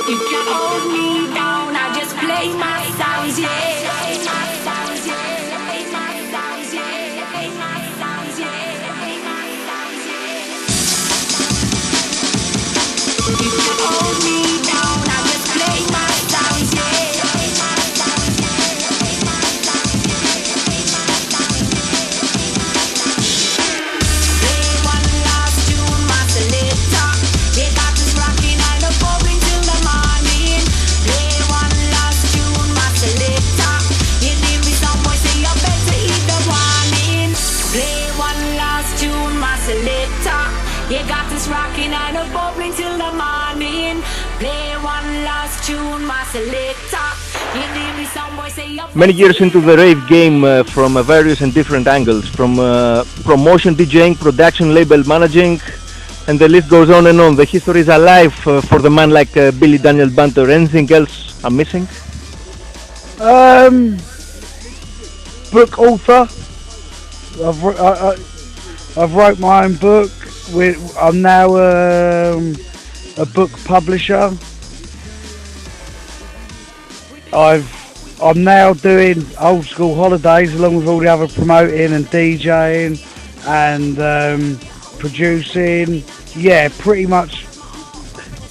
You can't hold me down, I just play my sounds, yeah. You can't hold me down, I just play my sounds, yeah. Play one last tune, my selector. They got us rocking and a bubbling till the morning. Play one last tune, my selector. You leave me some boy say you better eat the warning. Play one last tune, my selector. You got us rocking and a bubbling till the morning. Play one last tune, my selector. You leave me some boy say you Many years into the rave game from various and different angles, from promotion, DJing, production, label managing, and the list goes on and on. The history is alive for the man like Billy Daniel Bunter. Anything else I'm missing? Book author. I've wrote my own book. I'm now a book publisher. I'm now doing Oldskool holidays along with all the other promoting and DJing and producing. Yeah, pretty much.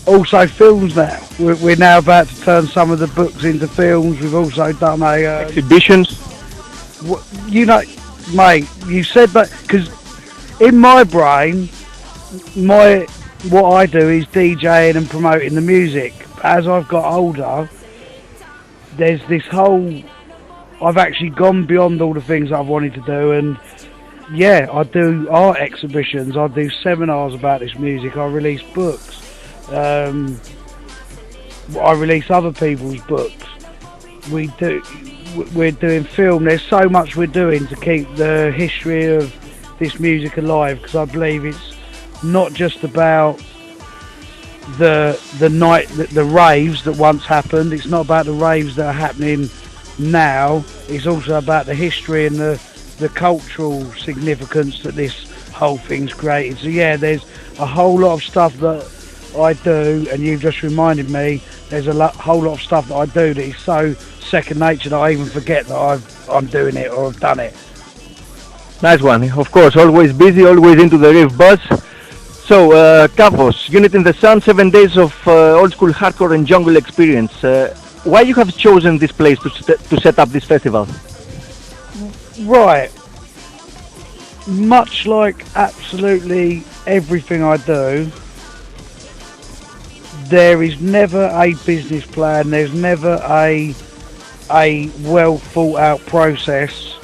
Also films now. We're now about to turn some of the books into films. We've also done a exhibitions. You know, mate, you said that because in my brain, what I do is DJing and promoting the music. As I've got older, there's this whole, I've actually gone beyond all the things that I've wanted to do, and yeah, I do art exhibitions, I do seminars about this music, I release books, I release other people's books, we're doing film. There's so much we're doing to keep the history of this music alive, because I believe it's not just about the raves that once happened. It's not about the raves that are happening now. It's also about the history and the cultural significance that this whole thing's created. So yeah, there's a whole lot of stuff that I do, and you've just reminded me, there's a whole lot of stuff that I do that is so second nature that I even forget that I'm doing it or I've done it. Nice one. Of course, always busy, always into the rave buzz. So, Kavos, Unit in the Sun, 7 days of old school hardcore and jungle experience. Why you have chosen this place to set up this festival? Right. Much like absolutely everything I do, there is never a business plan, there's never a well thought out process.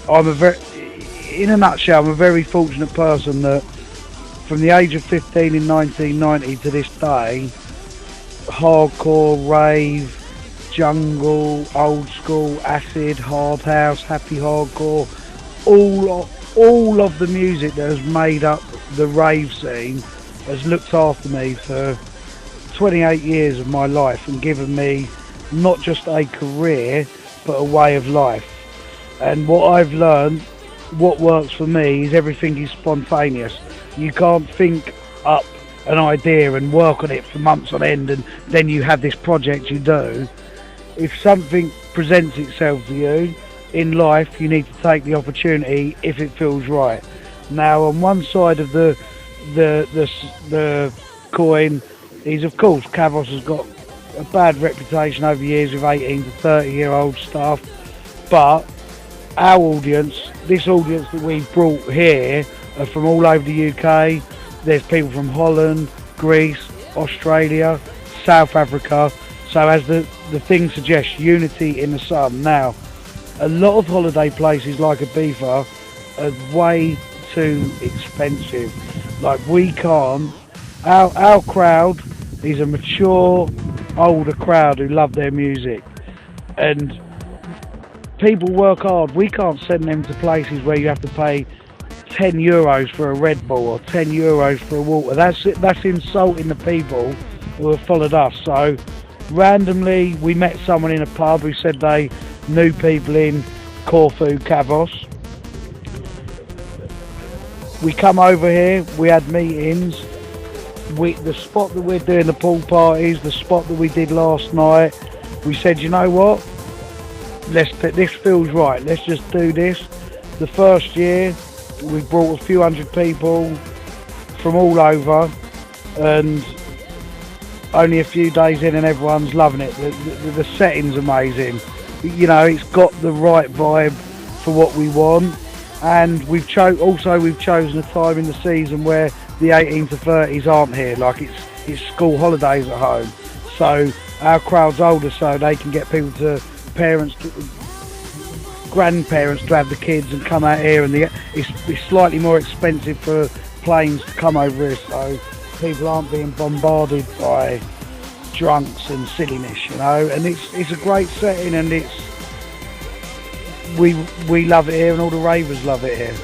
In a nutshell, I'm a very fortunate person that from the age of 15 in 1990 to this day, hardcore, rave, jungle, old school, acid, hard house, happy hardcore, all of the music that has made up the rave scene has looked after me for 28 years of my life and given me not just a career but a way of life. And what I've learned, what works for me, is everything is spontaneous. You can't think up an idea and work on it for months on end and then you have this project you do. If something presents itself to you in life, you need to take the opportunity if it feels right. Now, on one side of the coin is, of course, Kavos has got a bad reputation over years with 18 to 30-year-old stuff, but our audience, this audience that we've brought here, are from all over the UK. There's people from Holland, Greece, Australia, South Africa. So as the thing suggests, unity in the sun. Now, a lot of holiday places like Ibiza are way too expensive. Like, we can't, our crowd is a mature, older crowd who love their music. And people work hard. We can't send them to places where you have to pay 10 euros for a Red Bull or 10 euros for a water. That's insulting the people who have followed us. So randomly we met someone in a pub who said they knew people in Corfu, Kavos. We come over here, we had meetings, the spot that we're doing the pool parties, the spot that we did last night, we said, you know what? This feels right. Let's just do this. The first year, we brought a few hundred people from all over, and only a few days in, and everyone's loving it. The setting's amazing. You know, it's got the right vibe for what we want, and we've chosen a time in the season where the 18 to 30s aren't here. Like it's school holidays at home, so our crowd's older, so they can get people to grandparents to have the kids and come out here, and it's slightly more expensive for planes to come over here, so people aren't being bombarded by drunks and silliness, you know. And it's a great setting, and we love it here, and all the ravers love it here.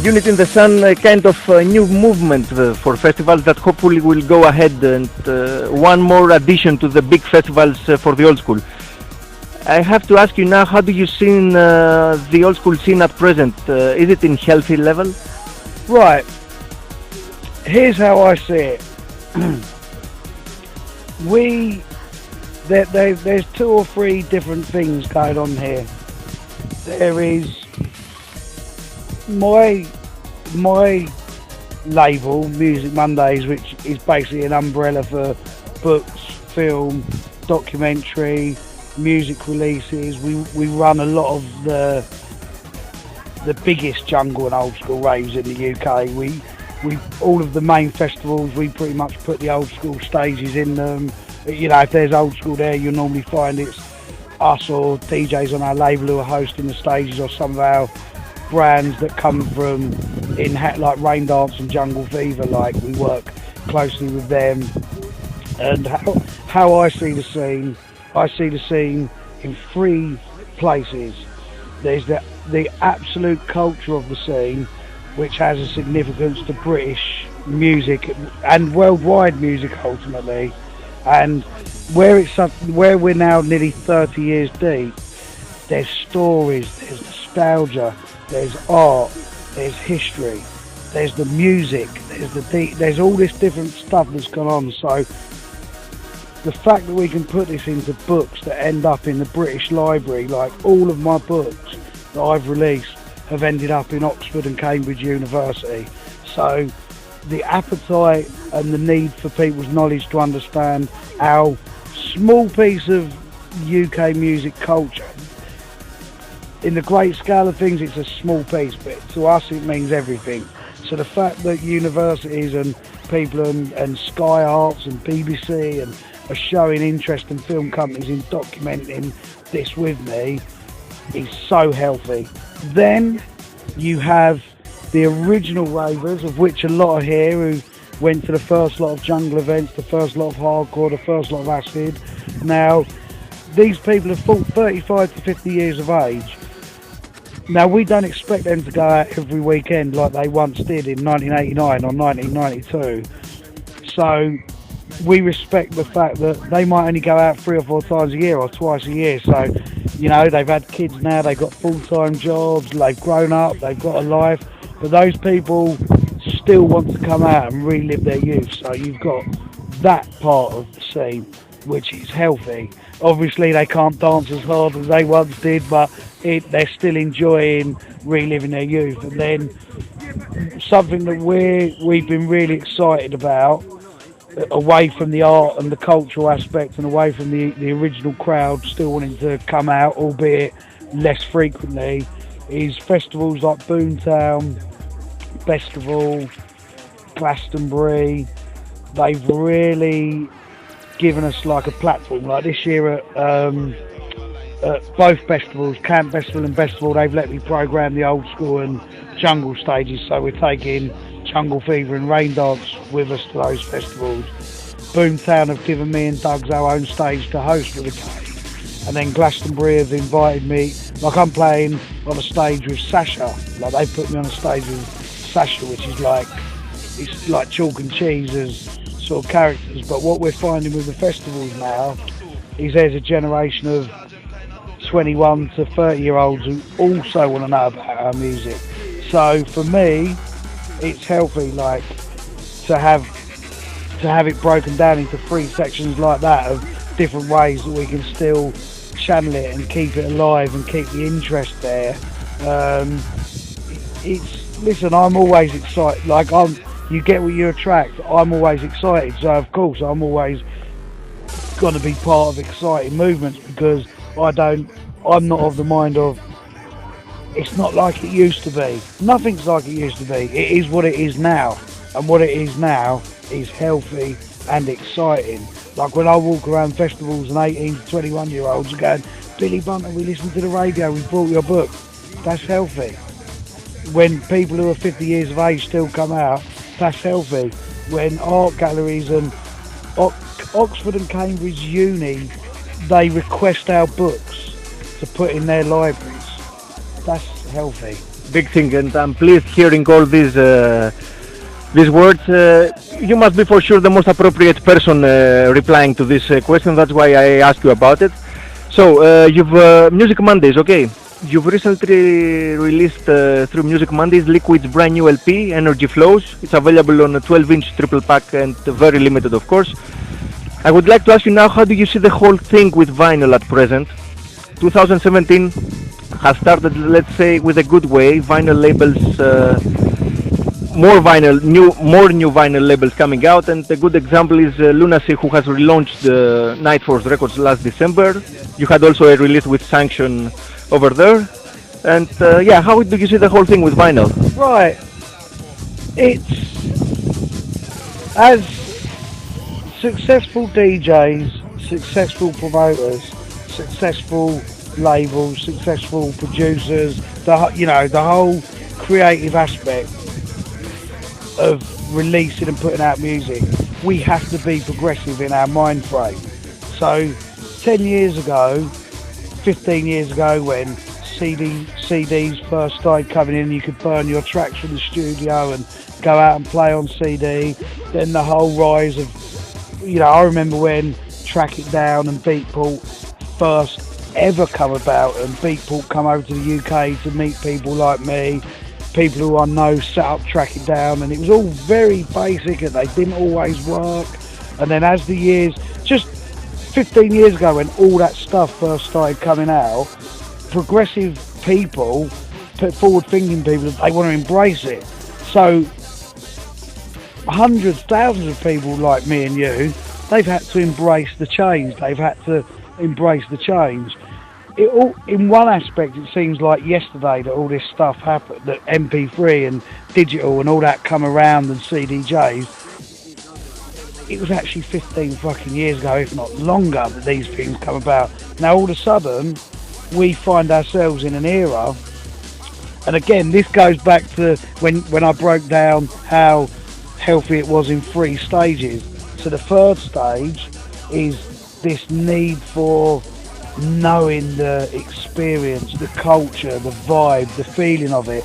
Unit in the Sun, a kind of new movement for festivals that hopefully will go ahead, and one more addition to the big festivals for the old school. I have to ask you now, how do you see the old school scene at present? Is it in healthy level? Right, here's how I see it. There's two or three different things going on here. There is my label, Music Mondays, which is basically an umbrella for books, film, documentary, music releases. We run a lot of the biggest jungle and old school raves in the UK. We all of the main festivals, we pretty much put the old school stages in them. You know, if there's old school there, you'll normally find it's us or DJs on our label who are hosting the stages, or some of our brands that come from like Rain Dance and Jungle Fever. Like, we work closely with them. And how I see the scene in three places. There's the absolute culture of the scene, which has a significance to British music and worldwide music ultimately. And where we're now nearly 30 years deep, there's stories, there's nostalgia, there's art, there's history, there's the music, there's all this different stuff that's gone on. So the fact that we can put this into books that end up in the British Library, like all of my books that I've released have ended up in Oxford and Cambridge University. So the appetite and the need for people's knowledge to understand our small piece of UK music culture, in the great scale of things, it's a small piece, but to us it means everything. So the fact that universities and people and Sky Arts and BBC and are showing interest in film companies in documenting this with me is so healthy. Then you have the original ravers, of which a lot are here, who went to the first lot of jungle events, the first lot of hardcore, the first lot of acid. Now, these people have fought 35 to 50 years of age. Now, we don't expect them to go out every weekend like they once did in 1989 or 1992. So we respect the fact that they might only go out 3 or 4 times a year or twice a year. So, you know, they've had kids now, they've got full-time jobs, they've grown up, they've got a life. But those people still want to come out and relive their youth. So you've got that part of the scene, which is healthy. Obviously, they can't dance as hard as they once did, but they're still enjoying reliving their youth. And then something that we've been really excited about, away from the art and the cultural aspect and away from the original crowd still wanting to come out, albeit less frequently, is festivals like Boomtown, Festival, Glastonbury. They've really given us like a platform. Like this year at both festivals, Camp Festival and Festival, they've let me program the Oldskool and Jungle stages, so we're taking Jungle Fever and Rain Dance with us to those festivals. Boomtown have given me and Doug's our own stage to host for the day. And then Glastonbury have invited me, like I'm playing on a stage with Sasha. Like they put me on a stage with Sasha, which is like, it's like chalk and cheese as sort of characters. But what we're finding with the festivals now is there's a generation of 21 to 30 year olds who also want to know about our music. So for me, it's healthy, like to have it broken down into 3 sections like that of different ways that we can still channel it and keep it alive and keep the interest there. Listen, I'm always excited. Like you get what you attract. I'm always excited, so of course I'm always going to be part of exciting movements because I'm not of the mind of it's not like it used to be. Nothing's like it used to be. It is what it is now, and what it is now is healthy and exciting. Like when I walk around festivals and 18 to 21 year olds are going, Billy Bunter, we listened to the radio, we bought your book. That's healthy. When people who are 50 years of age still come out, that's healthy. When art galleries and Oxford and Cambridge Uni, they request our books to put in their libraries. That's healthy. Big thing, and I'm pleased hearing all these words. You must be for sure the most appropriate person replying to this question. That's why I asked you about it. So you've Music Mondays, okay? You've recently released through Music Mondays Liquid's brand new LP, Energy Flows. It's available on a 12-inch triple pack and very limited, of course. I would like to ask you now, how do you see the whole thing with vinyl at present? 2017 has started, let's say, with a good way. Vinyl labels, more new vinyl labels coming out, and a good example is Lunacy, who has relaunched Night Force Records last December. You had also a release with Sanction over there, and yeah, how do you see the whole thing with vinyl? Right, it's as successful DJs, successful promoters, successful labels, successful producers, the whole creative aspect of releasing and putting out music, we have to be progressive in our mind frame. So 10 years ago, 15 years ago, when CDs first started coming in, you could burn your tracks from the studio and go out and play on CD. Then the whole rise of, I remember when Track It Down and Beatport first ever come about, and Beatport come over to the UK to meet people like me, people who I know set up Track It Down, and it was all very basic and they didn't always work. And then as the years, just 15 years ago when all that stuff first started coming out, progressive people, forward-thinking people, they want to embrace it. So hundreds, thousands of people like me and you, they've had to embrace the change. They've had to embrace the change. In one aspect, it seems like yesterday that all this stuff happened, that MP3 and digital and all that come around, and CDJs. It was actually 15 fucking years ago, if not longer, that these things come about. Now all of a sudden, we find ourselves in an era, and again, this goes back to when I broke down how healthy it was in 3 stages. So the third stage is this need for knowing the experience, the culture, the vibe, the feeling of it,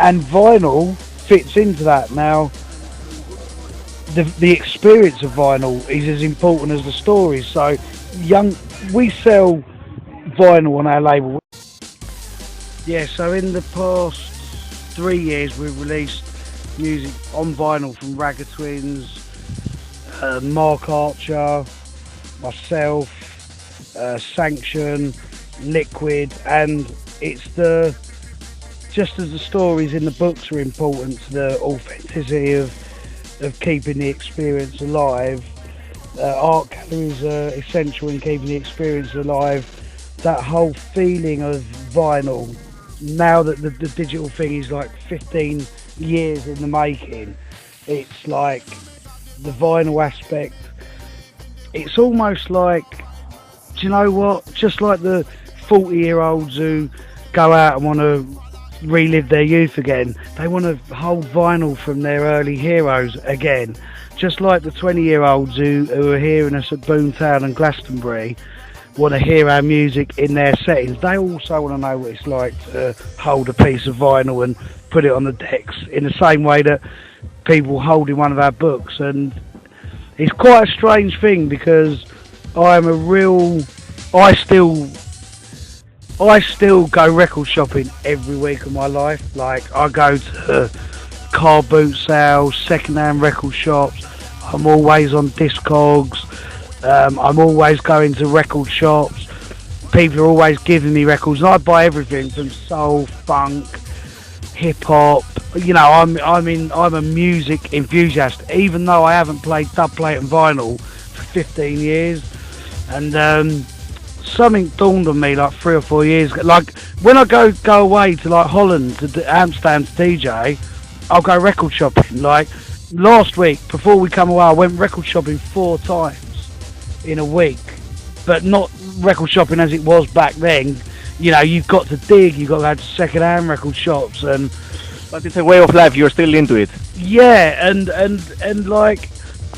and vinyl fits into that. Now the experience of vinyl is as important as the stories. So we sell vinyl on our label. Yeah, so in the past 3 years we've released music on vinyl from Ragga Twins, Mark Archer, myself, Sanction, Liquid, and it's just as the stories in the books are important to the authenticity of of keeping the experience alive. Art galleries are essential in keeping the experience alive. That whole feeling of vinyl, now that the digital thing is like 15 years in the making, it's like the vinyl aspect. It's almost like, do you know what? Just like the 40-year-olds who go out and want to relive their youth again, they want to hold vinyl from their early heroes again. Just like the 20-year-olds who are hearing us at Boomtown and Glastonbury want to hear our music in their settings, they also want to know what it's like to hold a piece of vinyl and put it on the decks in the same way that people hold in one of our books. And it's quite a strange thing because I still go record shopping every week of my life. Like, I go to car boot sales, second-hand record shops. I'm always on Discogs. I'm always going to record shops. People are always giving me records, and I buy everything from soul, funk, hip hop. You know, I'm a music enthusiast, even though I haven't played dub plate and vinyl for 15 years. And something dawned on me like 3 or 4 years ago. Like, when I go away to like Holland, to Amsterdam to DJ, I'll go record shopping. Like, last week, before we come away, I went record shopping 4 times in a week. But not record shopping as it was back then. You know, you've got to dig, you've got to go to second-hand record shops, and But it's a way of life. You're still into it. yeah, and like,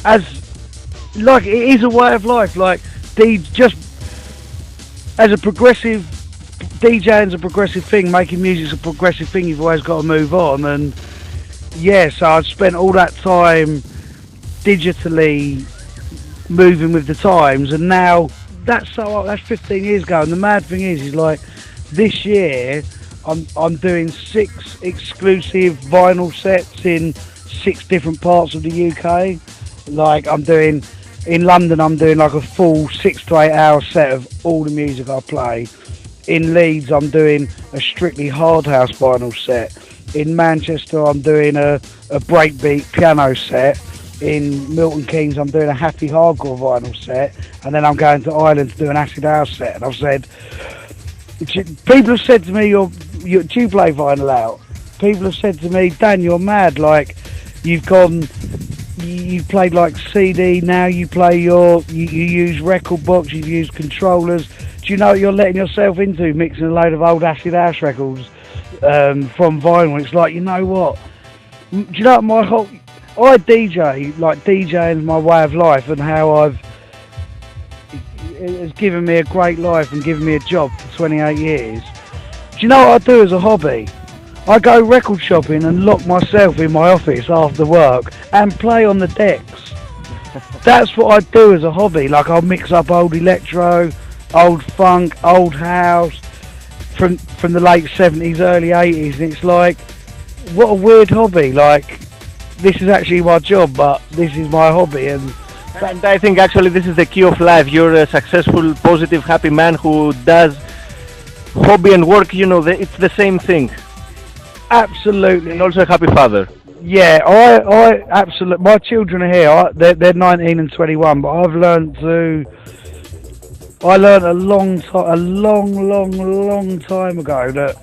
it is a way of life. Like, just as a progressive, DJing's a progressive thing, making music's a progressive thing. You've always got to move on, and yeah, so I've spent all that time digitally moving with the times, and now that's 15 years ago. And the mad thing is like, this year I'm doing 6 exclusive vinyl sets in 6 different parts of the UK. Like, in London, I'm doing like a full 6 to 8 hour set of all the music I play. In Leeds, I'm doing a strictly hard house vinyl set. In Manchester, I'm doing a breakbeat piano set. In Milton Keynes, I'm doing a happy hardcore vinyl set. And then I'm going to Ireland to do an acid house set. And I've said, people have said to me, do you play vinyl out? People have said to me, Dan, you're mad. Like, you've played like CD, now you play you use record box, you use controllers. Do you know what you're letting yourself into, mixing a load of old acid house records from vinyl? It's like, you know what? Do you know I DJ, like, DJing is my way of life, and how it has given me a great life and given me a job for 28 years. Do you know what I do as a hobby? I go record shopping and lock myself in my office after work and play on the decks. That's what I do as a hobby. Like, I'll mix up old electro, old funk, old house from the late 70s, early 80s, and it's like, what a weird hobby. Like, this is actually my job, but this is my hobby. And I think actually this is the key of life. You're a successful, positive, happy man who does hobby and work, you know, it's the same thing. absolutely. And also a happy father. Yeah, I absolutely. My children are here. They're 19 and 21, but I learned a long time ago that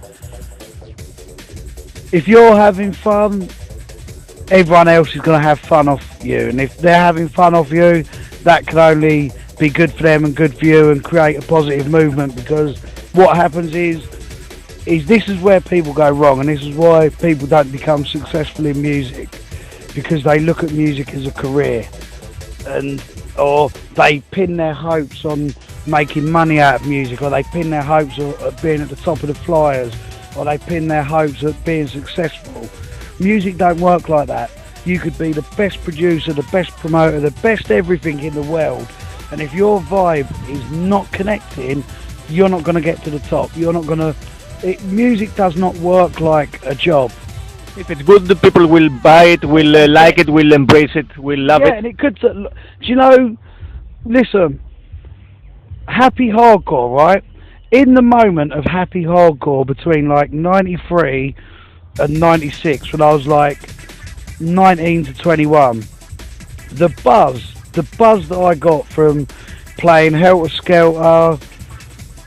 if you're having fun, everyone else is going to have fun off you, and if they're having fun off you, that can only be good for them and good for you, and create a positive movement. Because what happens is this is where people go wrong, and this is why people don't become successful in music, because they look at music as a career, or they pin their hopes on making money out of music, or they pin their hopes at being at the top of the flyers, or they pin their hopes at being successful. Music don't work like that. You could be the best producer, the best promoter, the best everything in the world, and if your vibe is not connecting, you're not going to get to the top. You're not going to. Music does not work like a job. If it's good, the people will buy it, will like it, will embrace it, will love it. Yeah, and it could. Do you know? Listen, happy hardcore, right? In the moment of happy hardcore between like '93 and '96, when I was like 19 to 21. The buzz that I got from playing Helter Skelter,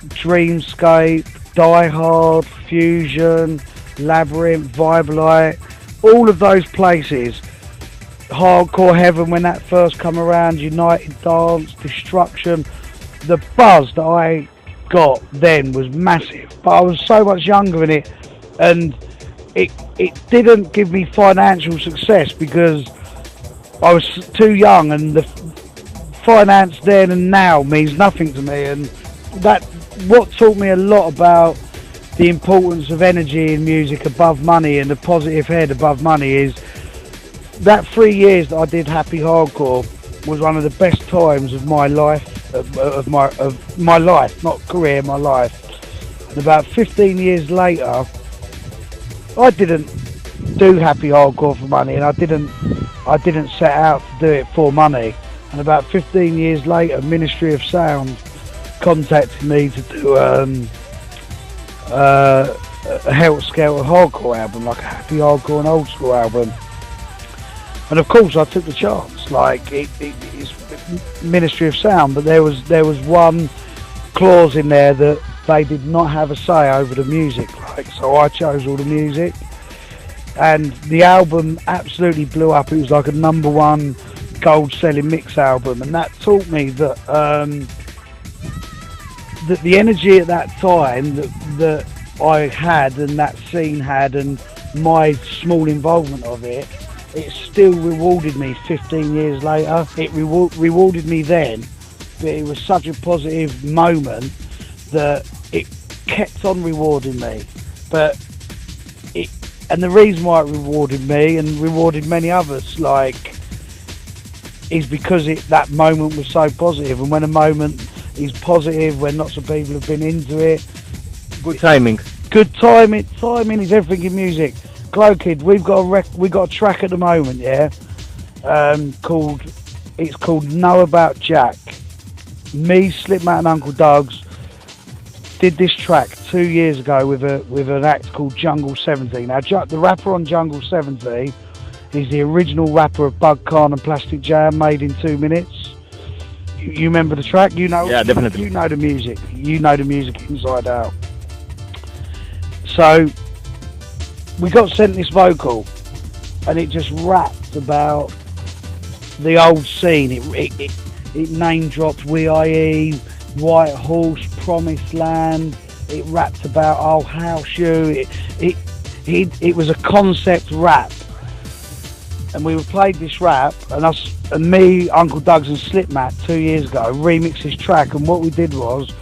Dreamscape, Die Hard, Fusion, Labyrinth, Vibe Light, all of those places, Hardcore Heaven when that first come around, United Dance, Destruction, the buzz that I got then was massive, but I was so much younger in it, and it didn't give me financial success because I was too young, and the finance then and now means nothing to me. And that what taught me a lot about the importance of energy in music above money, and the positive head above money, is that 3 years that I did Happy Hardcore was one of the best times of my life, of my life, not career, my life. And about 15 years later, I didn't do Happy Hardcore for money, and I didn't set out to do it for money. And about 15 years later, Ministry of Sound contacted me to do a Helter Skelter hardcore album, like a Happy Hardcore and Oldskool album. And of course, I took the chance. Like it's Ministry of Sound, but there was one clause in there that they did not have a say over the music. Like, so I chose all the music, and the album absolutely blew up. It was like a #1 gold selling mix album, and that taught me that that the energy at that time that I had, and that scene had, and my small involvement of it, it still rewarded me 15 years later. It rewarded me then, but it was such a positive moment that it kept on rewarding me. And the reason why it rewarded me and rewarded many others, like, is because that moment was so positive. And when a moment is positive, when lots of people have been into it, Good timing. good timing. Timing is everything in music. GLOWKiD, we've got a track at the moment, yeah, called Know About Jack. Me, Slipmatt, and Uncle Doug's did this track 2 years ago with an act called Jungle 70. Now, the rapper on Jungle 70 is the original rapper of Bug Khan and Plastic Jam, made in 2 minutes. You remember the track? You know? Yeah, definitely. You know the music. You know the music inside out. So we got sent this vocal, and it just rapped about the old scene. It name dropped WIE, White Horse, Promised Land. It rapped about I'll House You. It was a concept rap, and we played this rap, and me, Uncle Doug's, and Slipmatt 2 years ago remixed this track. And what we did was,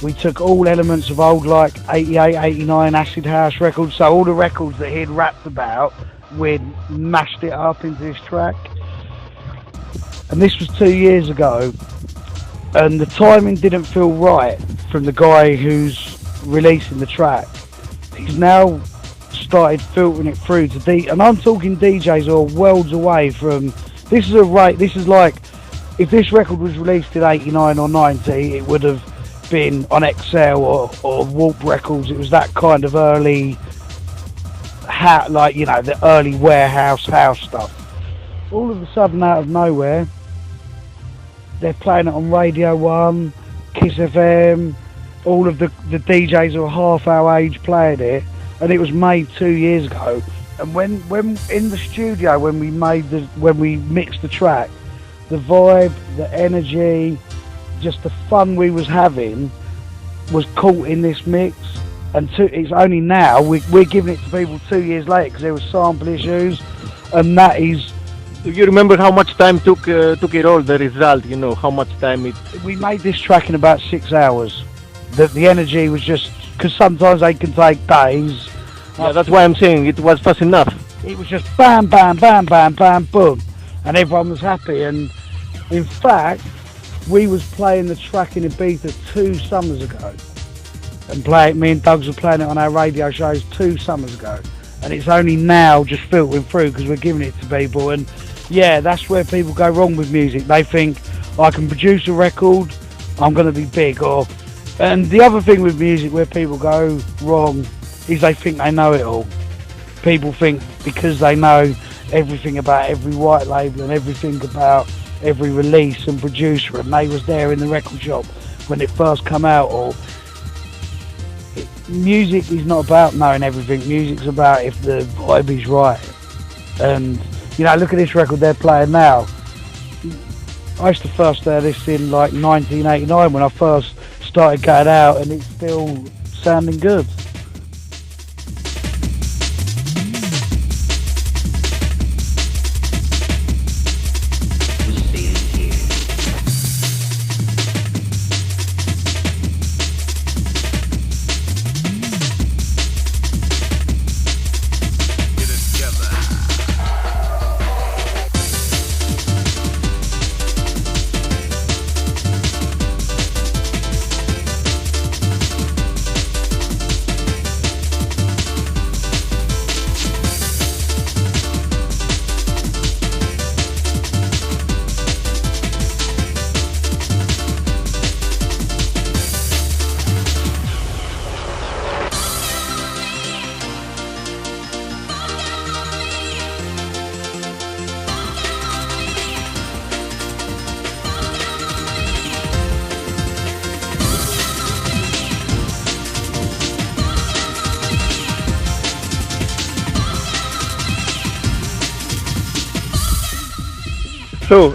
we took all elements of old, like 88, 89 acid house records, so all the records that he'd rapped about, we'd mashed it up into this track. And this was 2 years ago, and the timing didn't feel right from the guy who's releasing the track. He's now started filtering it through to and I'm talking DJs who are worlds away from. This is like, if this record was released in 89 or 90, it would have been on XL or Warp Records. It was that kind of early, like, you know, the early warehouse house stuff. All of a sudden, out of nowhere, they're playing it on Radio 1, Kiss FM, all of the DJs who are half our age playing it, and it was made 2 years ago. And when in the studio, when we mixed the track, the vibe, the energy, just the fun we was having was caught in this mix. And it's only now we're giving it to people 2 years later because there was sample issues, and that is. Do you remember how much time took it all, the result, you know, how much time it... We made this track in about 6 hours. The energy was just, because sometimes they can take days. Yeah, that's why I'm saying it was fast enough. It was just bam, bam, bam, bam, bam, boom. And everyone was happy. And in fact, we was playing the track in Ibiza 2 summers ago. And me and Doug's were playing it on our radio shows 2 summers ago. And it's only now just filtering through because we're giving it to people. And yeah, that's where people go wrong with music. They think, I can produce a record, I'm going to be big. And the other thing with music where people go wrong is they think they know it all. People think because they know everything about every white label and everything about every release and producer, and they was there in the record shop when it first come out. Or music is not about knowing everything. Music's about if the vibe is right. And you know, look at this record they're playing now. I used to first hear this in like 1989 when I first started going out, and it's still sounding good. So,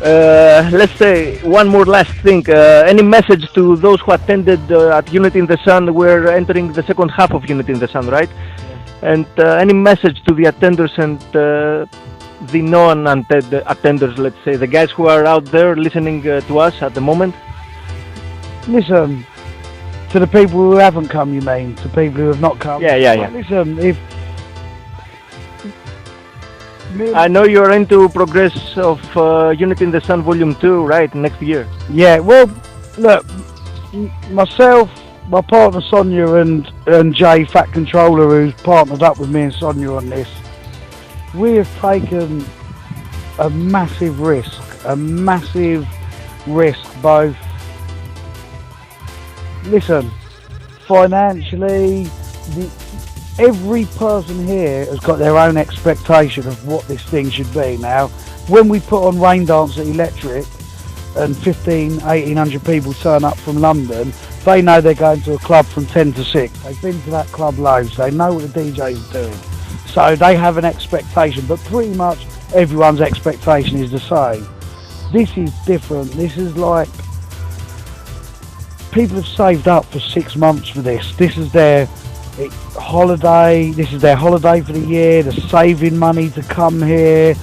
let's say one more last thing. Any message to those who attended at Unity in the Sun? We're entering the second half of Unity in the Sun, right? Yeah. And any message to the attenders and the non-attenders, let's say, the guys who are out there listening to us at the moment? Listen, to the people who haven't come, you mean? To people who have not come? Yeah. Listen, if... I know you're into progress of Unity in the Sun Volume 2, right, next year? Yeah, well, look, myself, my partner Sonya and Jay, Fat Controller, who's partnered up with me and Sonya on this, we have taken a massive risk both, listen, financially, every person here has got their own expectation of what this thing should be. Now, when we put on Rain Dance at Electric and 1,800 people turn up from London, they know they're going to a club from 10 to 6. They've been to that club loads. They know what the DJ's doing. So they have an expectation, but pretty much everyone's expectation is the same. This is different. This is like, people have saved up for 6 months for this. This is their holiday. This is their holiday for the year. They're saving money to come here,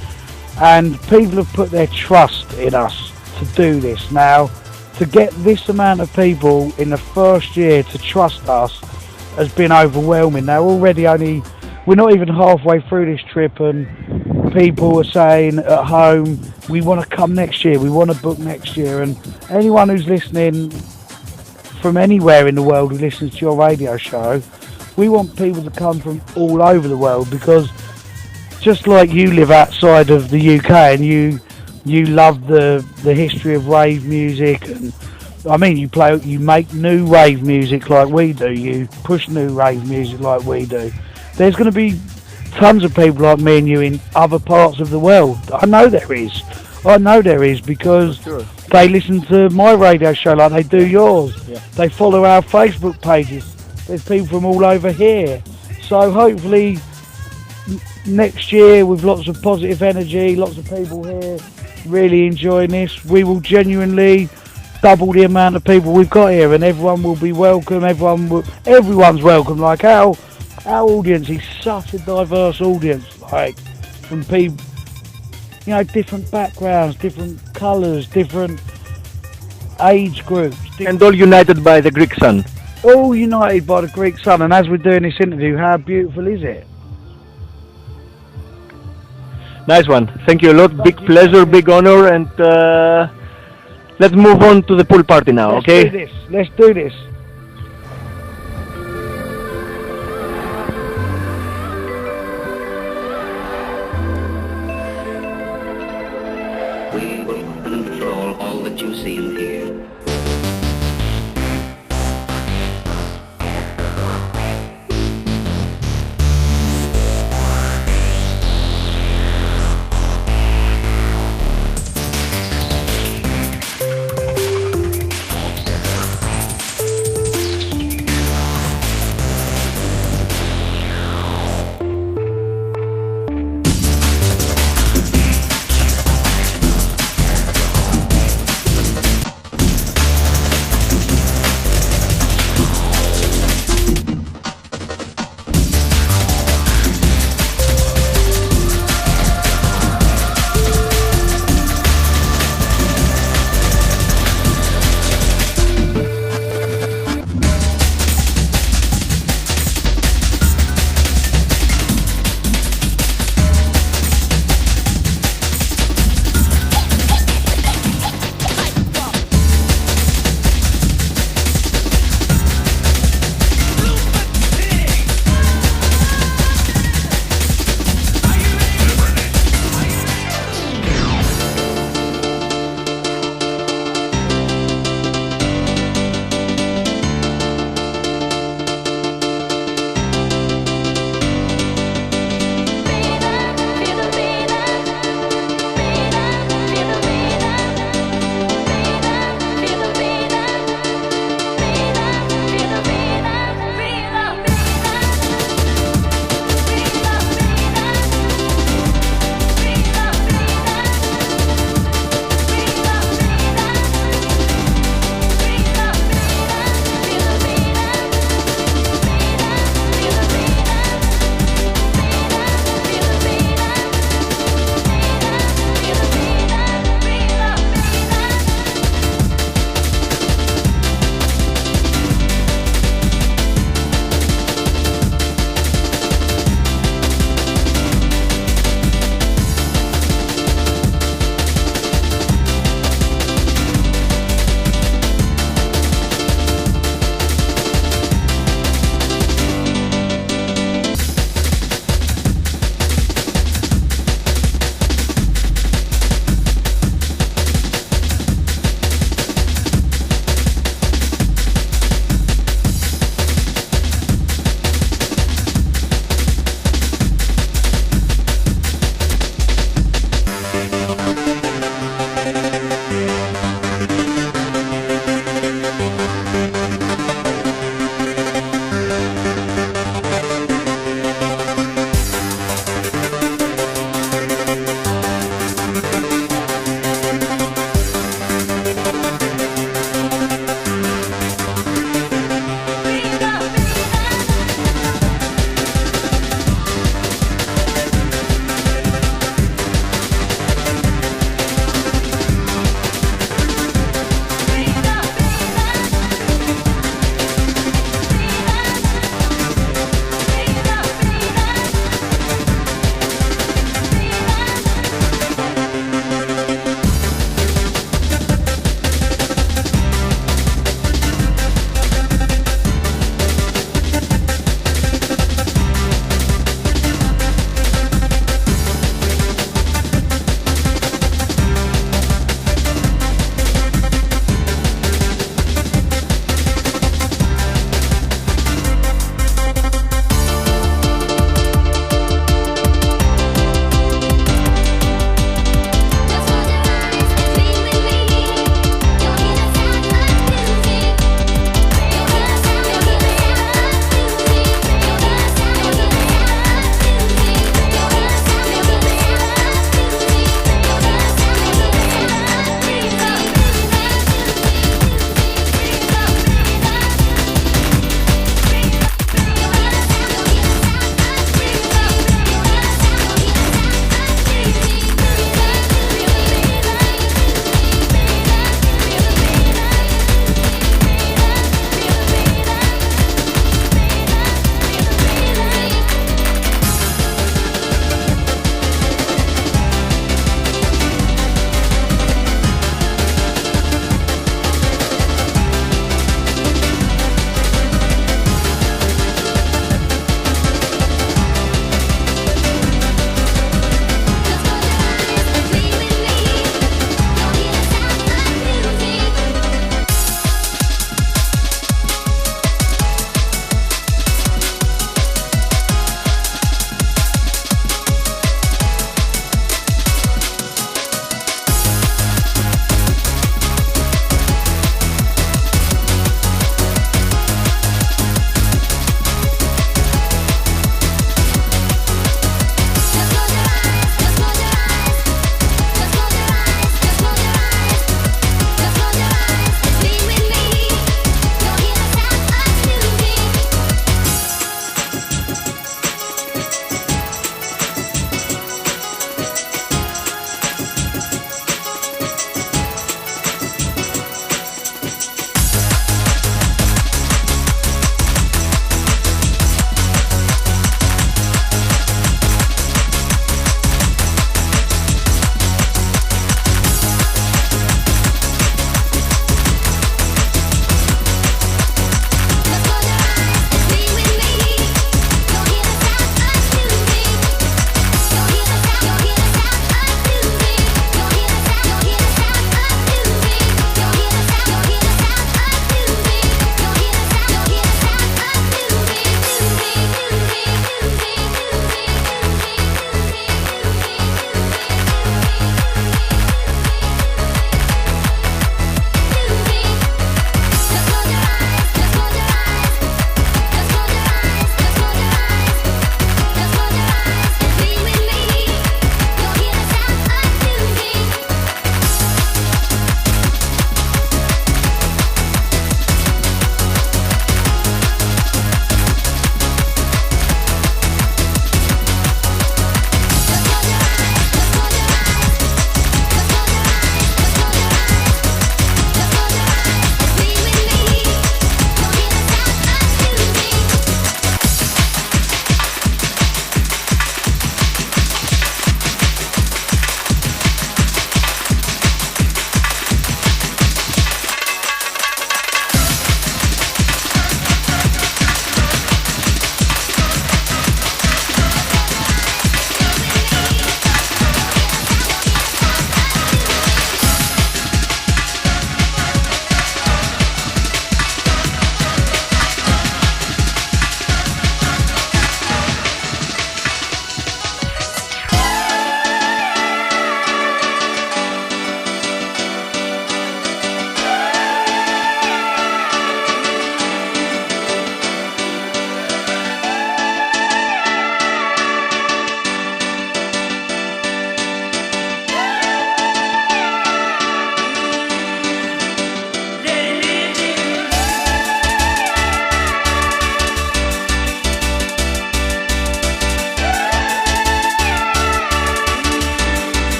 and people have put their trust in us to do this. Now, to get this amount of people in the first year to trust us has been overwhelming. Now, already we're not even halfway through this trip, and people are saying at home, we want to come next year, we want to book next year. And anyone who's listening from anywhere in the world who listens to your radio show, we want people to come from all over the world, because just like you live outside of the UK and you love the history of rave music, and I mean you make new rave music like we do, you push new rave music like we do. There's going to be tons of people like me and you in other parts of the world. I know there is, because they listen to my radio show like they do yours. Yeah. They follow our Facebook pages. There's people from all over here. So hopefully next year, with lots of positive energy, lots of people here really enjoying this, we will genuinely double the amount of people we've got here, and everyone will be welcome. Everyone's welcome. Like our audience is such a diverse audience, like from people, you know, different backgrounds, different colours, different age groups, and all united by the Greek sun. All united by the Greek sun. And as we're doing this interview, how beautiful is it? Nice one. Thank you a lot. Big pleasure, big honor, and let's move on to the pool party now, okay? Let's do this.